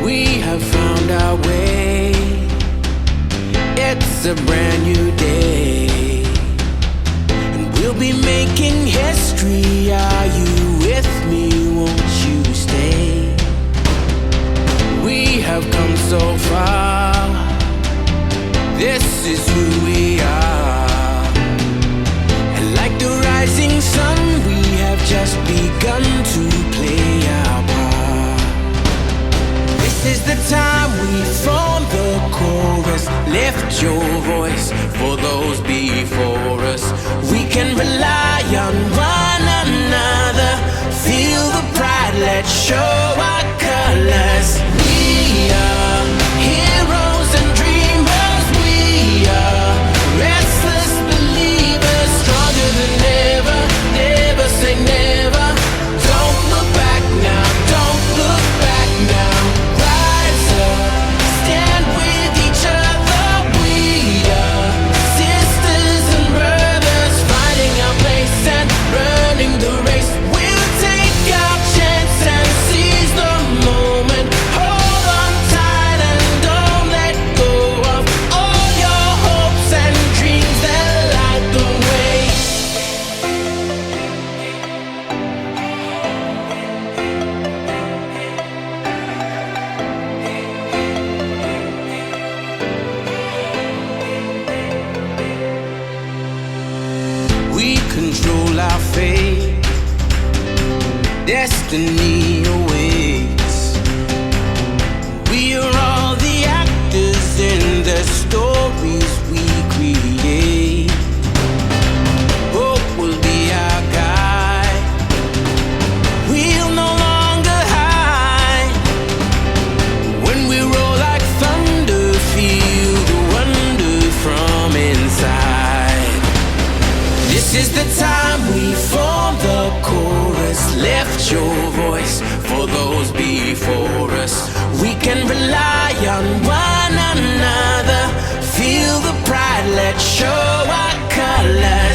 We have found our way. It's a brand new day, and we'll be making history. Are you with me? Won't you stay? We have come so far. This is who we are. And like the rising sun, we have just begun to play our part. This is the time we form the chorus. Lift your voice for those before us. We can rely on one another. Feel the pride, let's show our colors. We are heroes and dreamers. We are restless believers, stronger than ever. Never say never. Don't look back now, don't look back now. Rise up, stand with each other. We are sisters and brothers, finding our place and running the race. We'll take our chance and seize the moment. Hold on tight and don't let go of all your hopes and dreams that light the way. We control our fate. Destiny awaits. We are all the actors in the stories we create. Hope will be our guide. We'll no longer hide. When we roll like thunder, feel the wonder from inside. This is the time we form the chorus. Lift your voice for those before us. We can rely on one another. Feel the pride, let's show our colors.